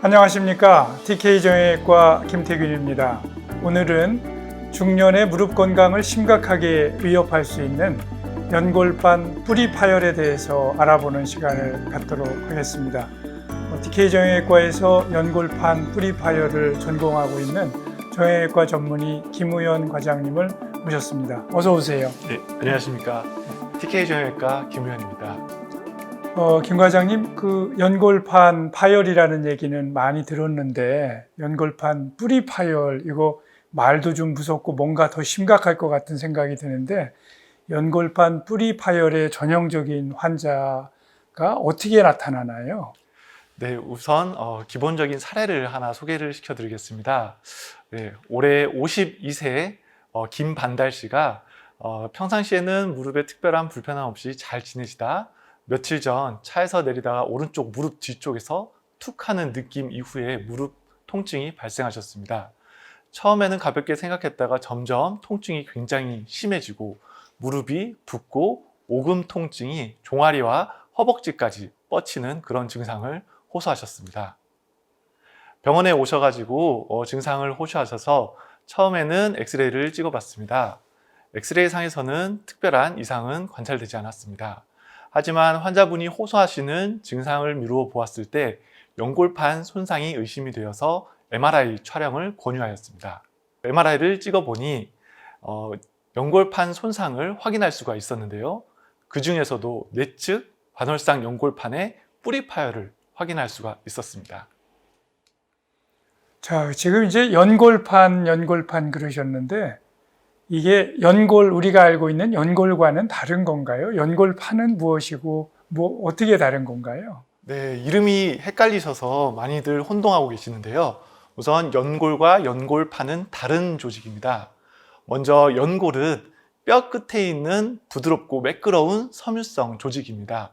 안녕하십니까. TK정형외과 김태균입니다. 오늘은 중년의 무릎 건강을 심각하게 위협할 수 있는 연골반 뿌리 파열에 대해서 알아보는 시간을 갖도록 하겠습니다. TK정형외과에서 연골반 뿌리 파열을 전공하고 있는 정형외과 전문의 김우현 과장님을 모셨습니다. 어서 오세요. 네, 안녕하십니까. TK정형외과 김우현입니다. 김 과장님, 연골반 파열이라는 얘기는 많이 들었는데 연골반 뿌리 파열, 이거 말도 좀 무섭고 뭔가 더 심각할 것 같은 생각이 드는데 연골반 뿌리 파열의 전형적인 환자가 어떻게 나타나나요? 네, 우선 기본적인 사례를 하나 소개를 시켜드리겠습니다. 네, 올해 52세 김반달 씨가 평상시에는 무릎에 특별한 불편함 없이 잘 지내시다 며칠 전 차에서 내리다가 오른쪽 무릎 뒤쪽에서 툭 하는 느낌 이후에 무릎 통증이 발생하셨습니다. 처음에는 가볍게 생각했다가 점점 통증이 굉장히 심해지고 무릎이 붓고 오금 통증이 종아리와 허벅지까지 뻗치는 그런 증상을 호소하셨습니다. 병원에 오셔가지고 증상을 호소하셔서 처음에는 엑스레이를 찍어봤습니다. 엑스레이 상에서는 특별한 이상은 관찰되지 않았습니다. 하지만 환자분이 호소하시는 증상을 미루어 보았을 때 연골반 손상이 의심이 되어서 MRI 촬영을 권유하였습니다. MRI를 찍어보니 연골반 손상을 확인할 수가 있었는데요. 그 중에서도 내측 반월상 연골반의 뿌리 파열을 확인할 수가 있었습니다. 자, 지금 이제 연골반 그러셨는데 이게 우리가 알고 있는 연골과는 다른 건가요? 연골판은 무엇이고 어떻게 다른 건가요? 네, 이름이 헷갈리셔서 많이들 혼동하고 계시는데요. 우선 연골과 연골판은 다른 조직입니다. 먼저 연골은 뼈 끝에 있는 부드럽고 매끄러운 섬유성 조직입니다.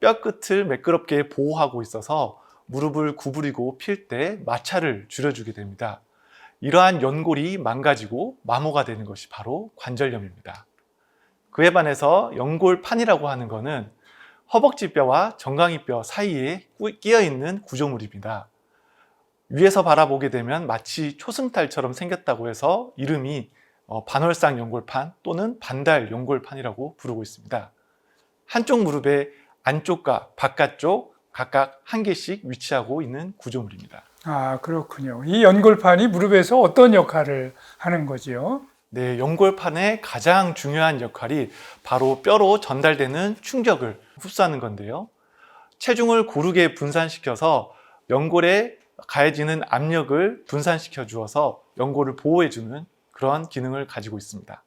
뼈 끝을 매끄럽게 보호하고 있어서 무릎을 구부리고 필 때 마찰을 줄여주게 됩니다. 이러한 연골이 망가지고 마모가 되는 것이 바로 관절염입니다. 그에 반해서 연골판이라고 하는 것은 허벅지뼈와 정강이뼈 사이에 끼어 있는 구조물입니다. 위에서 바라보게 되면 마치 초승달처럼 생겼다고 해서 이름이 반월상 연골판 또는 반달 연골판이라고 부르고 있습니다. 한쪽 무릎의 안쪽과 바깥쪽 각각 한 개씩 위치하고 있는 구조물입니다. 아, 그렇군요. 이 연골판이 무릎에서 어떤 역할을 하는 거지요? 네, 연골판의 가장 중요한 역할이 바로 뼈로 전달되는 충격을 흡수하는 건데요. 체중을 고르게 분산시켜서 연골에 가해지는 압력을 분산시켜 주어서 연골을 보호해주는 그런 기능을 가지고 있습니다.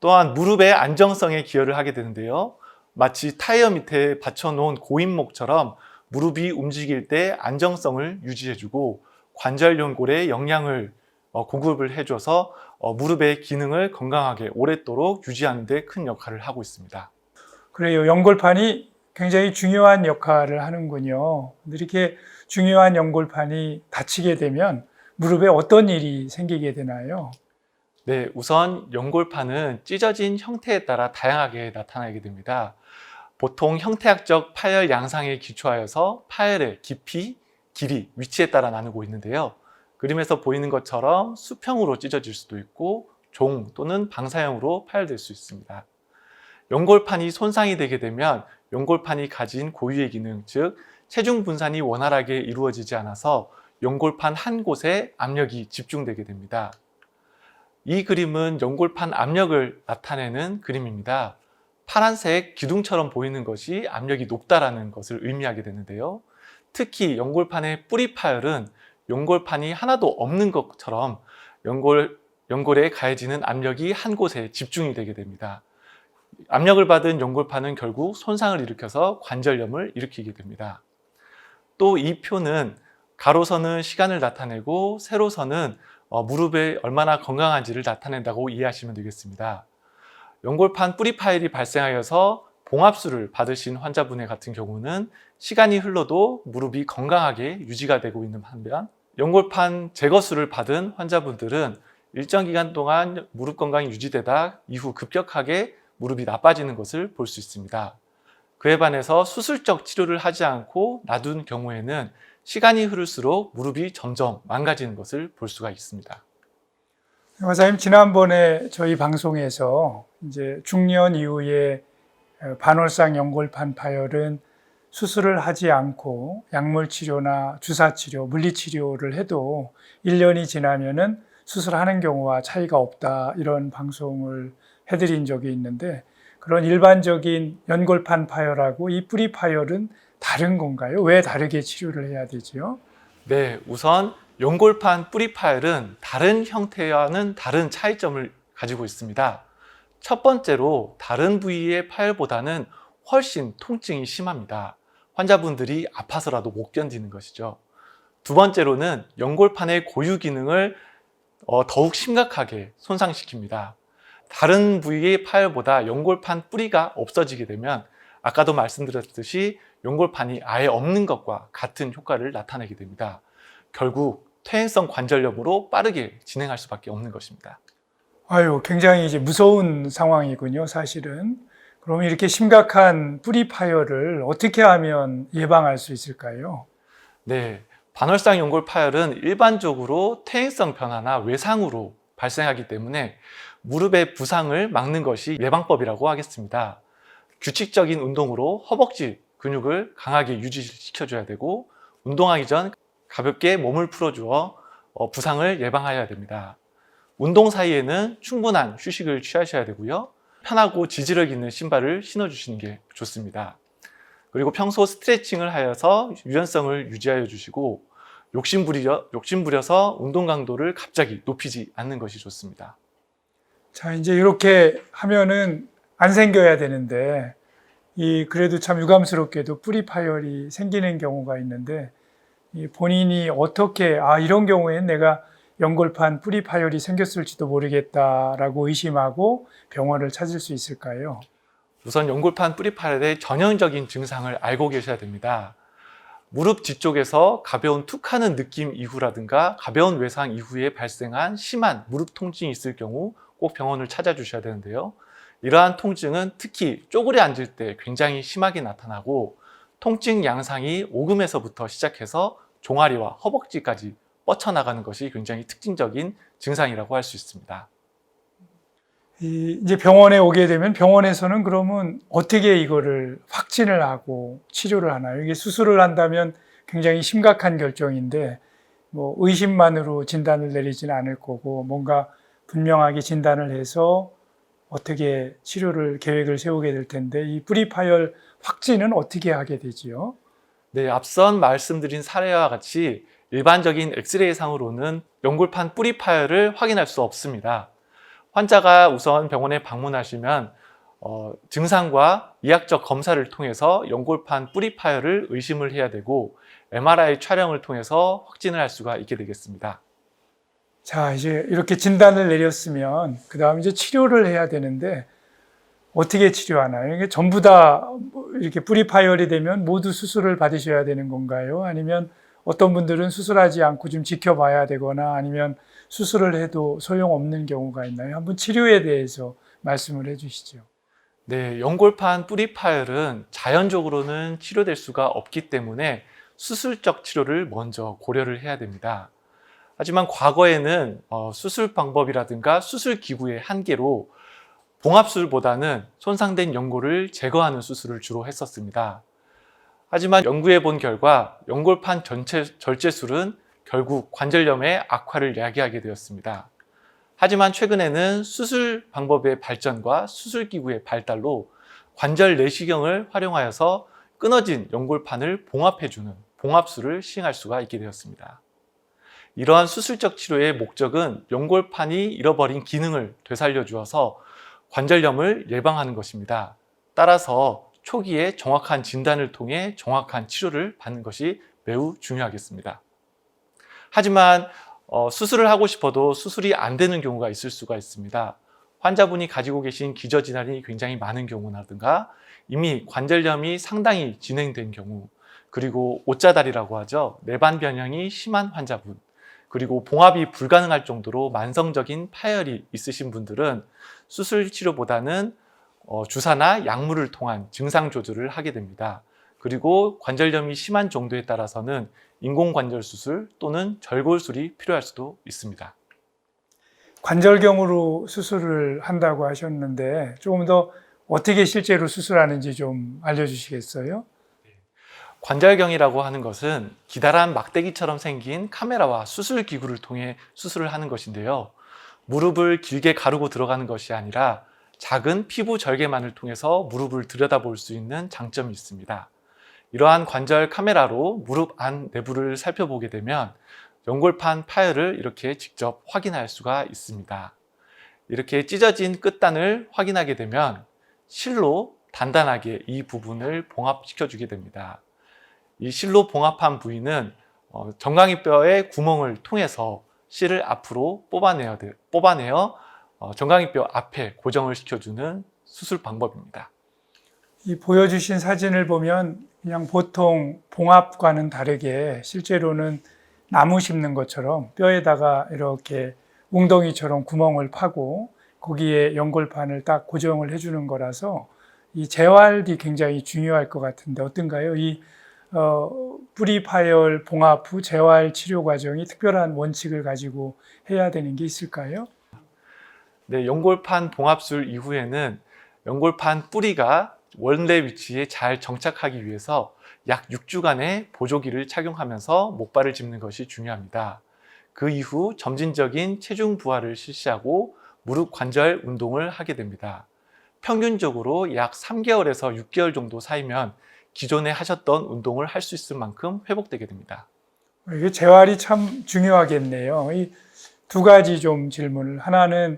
또한 무릎의 안정성에 기여를 하게 되는데요. 마치 타이어 밑에 받쳐놓은 고인목처럼 무릎이 움직일 때 안정성을 유지해주고 관절 연골에 영양을 공급을 해줘서 무릎의 기능을 건강하게 오랫도록 유지하는 데 큰 역할을 하고 있습니다. 그래요. 연골판이 굉장히 중요한 역할을 하는군요. 이렇게 중요한 연골판이 다치게 되면 무릎에 어떤 일이 생기게 되나요? 네, 우선 연골판은 찢어진 형태에 따라 다양하게 나타나게 됩니다. 보통 형태학적 파열 양상에 기초하여서 파열의 깊이, 길이, 위치에 따라 나누고 있는데요. 그림에서 보이는 것처럼 수평으로 찢어질 수도 있고 종 또는 방사형으로 파열될 수 있습니다. 연골판이 손상이 되게 되면 연골판이 가진 고유의 기능, 즉 체중 분산이 원활하게 이루어지지 않아서 연골판 한 곳에 압력이 집중되게 됩니다. 이 그림은 연골판 압력을 나타내는 그림입니다. 파란색 기둥처럼 보이는 것이 압력이 높다라는 것을 의미하게 되는데요. 특히 연골판의 뿌리 파열은 연골판이 하나도 없는 것처럼 연골에 가해지는 압력이 한 곳에 집중이 되게 됩니다. 압력을 받은 연골판은 결국 손상을 일으켜서 관절염을 일으키게 됩니다. 또 이 표는 가로선은 시간을 나타내고 세로선은 무릎이 얼마나 건강한지를 나타낸다고 이해하시면 되겠습니다. 연골판 뿌리 파열이 발생하여서 봉합술을 받으신 환자분의 같은 경우는 시간이 흘러도 무릎이 건강하게 유지가 되고 있는 반면 연골판 제거술을 받은 환자분들은 일정 기간 동안 무릎 건강이 유지되다 이후 급격하게 무릎이 나빠지는 것을 볼 수 있습니다. 그에 반해서 수술적 치료를 하지 않고 놔둔 경우에는 시간이 흐를수록 무릎이 점점 망가지는 것을 볼 수가 있습니다. 원사님, 지난번에 저희 방송에서 이제 중년 이후에 반월상 연골판 파열은 수술을 하지 않고 약물 치료나 주사 치료, 물리 치료를 해도 1년이 지나면은 수술하는 경우와 차이가 없다, 이런 방송을 해드린 적이 있는데, 그런 일반적인 연골판 파열하고 이 뿌리 파열은 다른 건가요? 왜 다르게 치료를 해야 되지요? 네, 우선 연골판 뿌리 파열은 다른 형태와는 다른 차이점을 가지고 있습니다. 첫 번째로 다른 부위의 파열보다는 훨씬 통증이 심합니다. 환자분들이 아파서라도 못 견디는 것이죠. 두 번째로는 연골판의 고유 기능을 더욱 심각하게 손상시킵니다. 다른 부위의 파열보다 연골판 뿌리가 없어지게 되면 아까도 말씀드렸듯이 연골판이 아예 없는 것과 같은 효과를 나타내게 됩니다. 결국 퇴행성 관절염으로 빠르게 진행할 수밖에 없는 것입니다. 아유, 굉장히 이제 무서운 상황이군요, 사실은. 그럼 이렇게 심각한 뿌리 파열을 어떻게 하면 예방할 수 있을까요? 네, 반월상 연골 파열은 일반적으로 퇴행성 변화나 외상으로 발생하기 때문에 무릎의 부상을 막는 것이 예방법이라고 하겠습니다. 규칙적인 운동으로 허벅지 근육을 강하게 유지시켜줘야 되고, 운동하기 전 가볍게 몸을 풀어주어 부상을 예방해야 됩니다. 운동 사이에는 충분한 휴식을 취하셔야 되고요. 편하고 지지력 있는 신발을 신어주시는 게 좋습니다. 그리고 평소 스트레칭을 하여서 유연성을 유지하여 주시고, 욕심부려서 운동 강도를 갑자기 높이지 않는 것이 좋습니다. 자, 이제 이렇게 하면은 안 생겨야 되는데, 그래도 참 유감스럽게도 뿌리 파열이 생기는 경우가 있는데, 본인이 어떻게, 이런 경우에는 내가 연골판 뿌리 파열이 생겼을지도 모르겠다라고 의심하고 병원을 찾을 수 있을까요? 우선 연골판 뿌리 파열의 전형적인 증상을 알고 계셔야 됩니다. 무릎 뒤쪽에서 가벼운 툭하는 느낌 이후라든가 가벼운 외상 이후에 발생한 심한 무릎 통증이 있을 경우 꼭 병원을 찾아주셔야 되는데요. 이러한 통증은 특히 쪼그려 앉을 때 굉장히 심하게 나타나고, 통증 양상이 오금에서부터 시작해서 종아리와 허벅지까지 뻗쳐나가는 것이 굉장히 특징적인 증상이라고 할 수 있습니다. 이제 병원에 오게 되면 병원에서는 그러면 어떻게 이거를 확진을 하고 치료를 하나요? 이게 수술을 한다면 굉장히 심각한 결정인데, 뭐 의심만으로 진단을 내리지는 않을 거고, 뭔가 분명하게 진단을 해서 어떻게 치료를 계획을 세우게 될 텐데, 이 뿌리 파열 확진은 어떻게 하게 되지요? 네, 앞선 말씀드린 사례와 같이 일반적인 엑스레이상으로는 연골판 뿌리 파열을 확인할 수 없습니다. 환자가 우선 병원에 방문하시면 증상과 의학적 검사를 통해서 연골판 뿌리 파열을 의심을 해야 되고, MRI 촬영을 통해서 확진을 할 수가 있게 되겠습니다. 자, 이제 이렇게 진단을 내렸으면 그 다음 이제 치료를 해야 되는데, 어떻게 치료하나요? 이게 전부 다 이렇게 뿌리 파열이 되면 모두 수술을 받으셔야 되는 건가요? 아니면 어떤 분들은 수술하지 않고 좀 지켜봐야 되거나, 아니면 수술을 해도 소용없는 경우가 있나요? 한번 치료에 대해서 말씀을 해주시죠. 네, 연골판 뿌리 파열은 자연적으로는 치료될 수가 없기 때문에 수술적 치료를 먼저 고려를 해야 됩니다. 하지만 과거에는 수술 방법이라든가 수술 기구의 한계로 봉합술보다는 손상된 연골을 제거하는 수술을 주로 했었습니다. 하지만 연구해 본 결과 연골판 절제술은 결국 관절염의 악화를 야기하게 되었습니다. 하지만 최근에는 수술 방법의 발전과 수술 기구의 발달로 관절 내시경을 활용하여서 끊어진 연골판을 봉합해주는 봉합술을 시행할 수가 있게 되었습니다. 이러한 수술적 치료의 목적은 연골판이 잃어버린 기능을 되살려 주어서 관절염을 예방하는 것입니다. 따라서 초기에 정확한 진단을 통해 정확한 치료를 받는 것이 매우 중요하겠습니다. 하지만 수술을 하고 싶어도 수술이 안 되는 경우가 있을 수가 있습니다. 환자분이 가지고 계신 기저질환이 굉장히 많은 경우라든가, 이미 관절염이 상당히 진행된 경우, 그리고 옷자다리라고 하죠. 내반 변형이 심한 환자분, 그리고 봉합이 불가능할 정도로 만성적인 파열이 있으신 분들은 수술 치료보다는 주사나 약물을 통한 증상 조절을 하게 됩니다. 그리고 관절염이 심한 정도에 따라서는 인공관절 수술 또는 절골술이 필요할 수도 있습니다. 관절경으로 수술을 한다고 하셨는데 조금 더 어떻게 실제로 수술하는지 좀 알려주시겠어요? 관절경이라고 하는 것은 기다란 막대기처럼 생긴 카메라와 수술 기구를 통해 수술을 하는 것인데요. 무릎을 길게 가르고 들어가는 것이 아니라 작은 피부 절개만을 통해서 무릎을 들여다볼 수 있는 장점이 있습니다. 이러한 관절 카메라로 무릎 안 내부를 살펴보게 되면 연골판 파열을 이렇게 직접 확인할 수가 있습니다. 이렇게 찢어진 끝단을 확인하게 되면 실로 단단하게 이 부분을 봉합시켜 주게 됩니다. 이 실로 봉합한 부위는 정강이뼈의 구멍을 통해서 실을 앞으로 뽑아내어 정강이뼈 앞에 고정을 시켜주는 수술 방법입니다. 이 보여주신 사진을 보면 그냥 보통 봉합과는 다르게 실제로는 나무 심는 것처럼 뼈에다가 이렇게 웅덩이처럼 구멍을 파고 거기에 연골판을 딱 고정을 해주는 거라서 이 재활이 굉장히 중요할 것 같은데 어떤가요? 이 뿌리 파열 봉합 후 재활 치료 과정이 특별한 원칙을 가지고 해야 되는 게 있을까요? 네, 연골판 봉합술 이후에는 연골판 뿌리가 원래 위치에 잘 정착하기 위해서 약 6주간의 보조기를 착용하면서 목발을 짚는 것이 중요합니다. 그 이후 점진적인 체중 부하를 실시하고 무릎 관절 운동을 하게 됩니다. 평균적으로 약 3개월에서 6개월 정도 사이면 기존에 하셨던 운동을 할 수 있을 만큼 회복되게 됩니다. 이게 재활이 참 중요하겠네요. 이 두 가지 좀 질문을. 하나는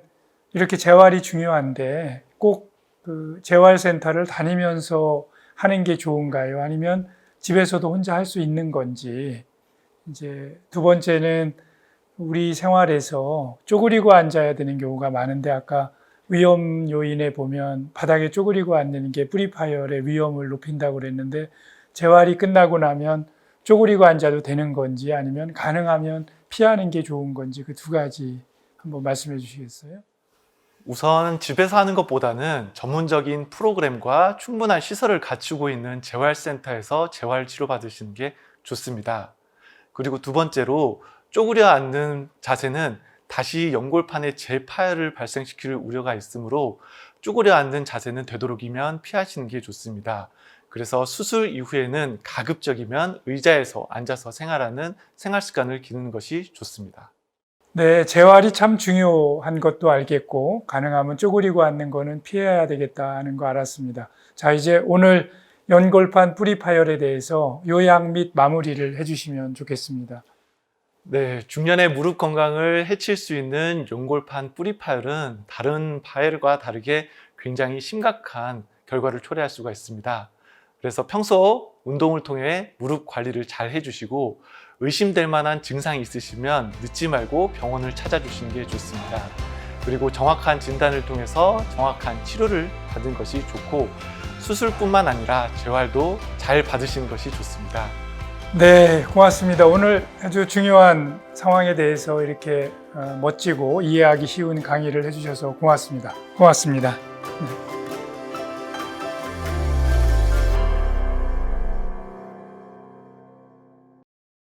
이렇게 재활이 중요한데 꼭 그 재활센터를 다니면서 하는 게 좋은가요? 아니면 집에서도 혼자 할 수 있는 건지. 이제 두 번째는 우리 생활에서 쪼그리고 앉아야 되는 경우가 많은데 아까 위험 요인에 보면 바닥에 쪼그리고 앉는 게 뿌리 파열의 위험을 높인다고 그랬는데 재활이 끝나고 나면 쪼그리고 앉아도 되는 건지 아니면 가능하면 피하는 게 좋은 건지 그 두 가지 한번 말씀해 주시겠어요? 우선 집에서 하는 것보다는 전문적인 프로그램과 충분한 시설을 갖추고 있는 재활센터에서 재활 치료받으시는 게 좋습니다. 그리고 두 번째로 쪼그려 앉는 자세는 다시 연골판에 재파열을 발생시킬 우려가 있으므로 쪼그려 앉는 자세는 되도록이면 피하시는 게 좋습니다. 그래서 수술 이후에는 가급적이면 의자에서 앉아서 생활하는 생활 습관을 기르는 것이 좋습니다. 네, 재활이 참 중요한 것도 알겠고 가능하면 쪼그리고 앉는 거는 피해야 되겠다는 거 알았습니다. 자, 이제 오늘 연골판 뿌리 파열에 대해서 요약 및 마무리를 해주시면 좋겠습니다. 네, 중년의 무릎 건강을 해칠 수 있는 연골판 뿌리 파열은 다른 파열과 다르게 굉장히 심각한 결과를 초래할 수가 있습니다. 그래서 평소 운동을 통해 무릎 관리를 잘 해주시고 의심될 만한 증상이 있으시면 늦지 말고 병원을 찾아주시는 게 좋습니다. 그리고 정확한 진단을 통해서 정확한 치료를 받는 것이 좋고 수술뿐만 아니라 재활도 잘 받으시는 것이 좋습니다. 네, 고맙습니다. 오늘 아주 중요한 상황에 대해서 이렇게 멋지고 이해하기 쉬운 강의를 해주셔서 고맙습니다. 고맙습니다. 네.